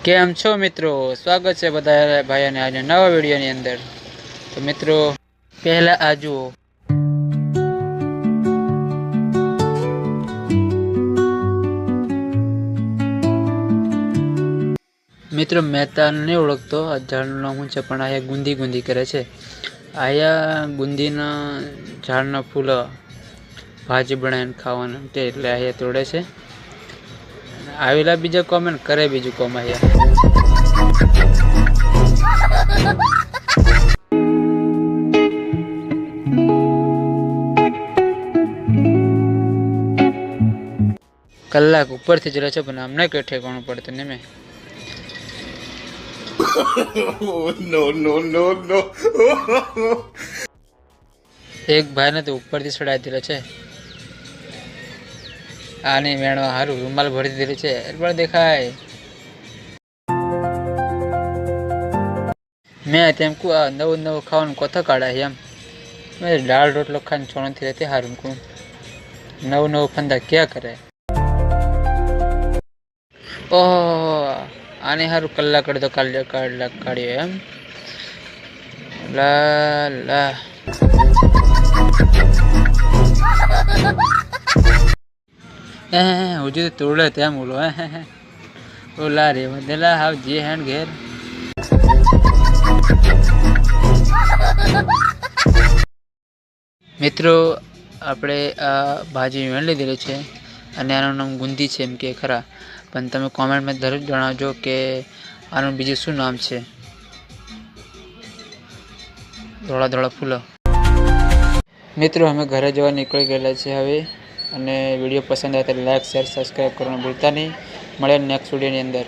કેમ છો મિત્રો? સ્વાગત છે બધા ભાઈઓને આજે નવા વિડીયોની અંદર. તો મિત્રો પહેલા આ જુઓ. મિત્રો મેં તને નહીં ઓળખતો, આ ઝાડનું નામ શું છે, પણ અહીંયા ગુંદી કરે છે. અહીંયા ગુંદીના ઝાડના ફૂલ ભાજી બનાવીને ખાવાનું તે એટલે અહીંયા તોડે છે. આવેલા બીજા કોમેન્ટ કરે બીજું કોમ અહીંયા. કલાક ઉપરથી જ રહે છે પણ અમને કઈ ઠેકાણું પડતું ને મેં. નો એક ભાઈને તો ઉપરથી ચડાવી દીધો છે. આની મેણવા સારું રૂમાલ ભરી દીધું છે એટલે દેખાય. મેં તેમ કહું આ નવું ખાવાનું કોથો કાઢા એમ. મેં દાળ રોટલો ખાઈને છોણથી રહેતી સારું કહું. નવું ફંદા ક્યાં કરે. ઓહો આને સારું કલાક અડધો કાઢ્યો એમ. લા લા હજુ તોડે તેમ બોલો ઓલા રે બધેલા હાવ જે હેન્ડ ઘેર. મિત્રો આપણે આ ભાજી વેણ લીધેલી છે અને આનું નામ ગુંદી છે એમ કે ખરા, પણ તમે કોમેન્ટમાં જરૂર જણાવજો કે આનું બીજું શું નામ છે. ધોળા ફૂલો. મિત્રો અમે ઘરે જવા નીકળી ગયેલા છે હવે, અને વિડીયો પસંદ આવે તો લાઈક શેર સબસ્ક્રાઈબ કરવાનું ભૂલતા નહીં. મળે નેક્સ્ટ વિડીયોની અંદર.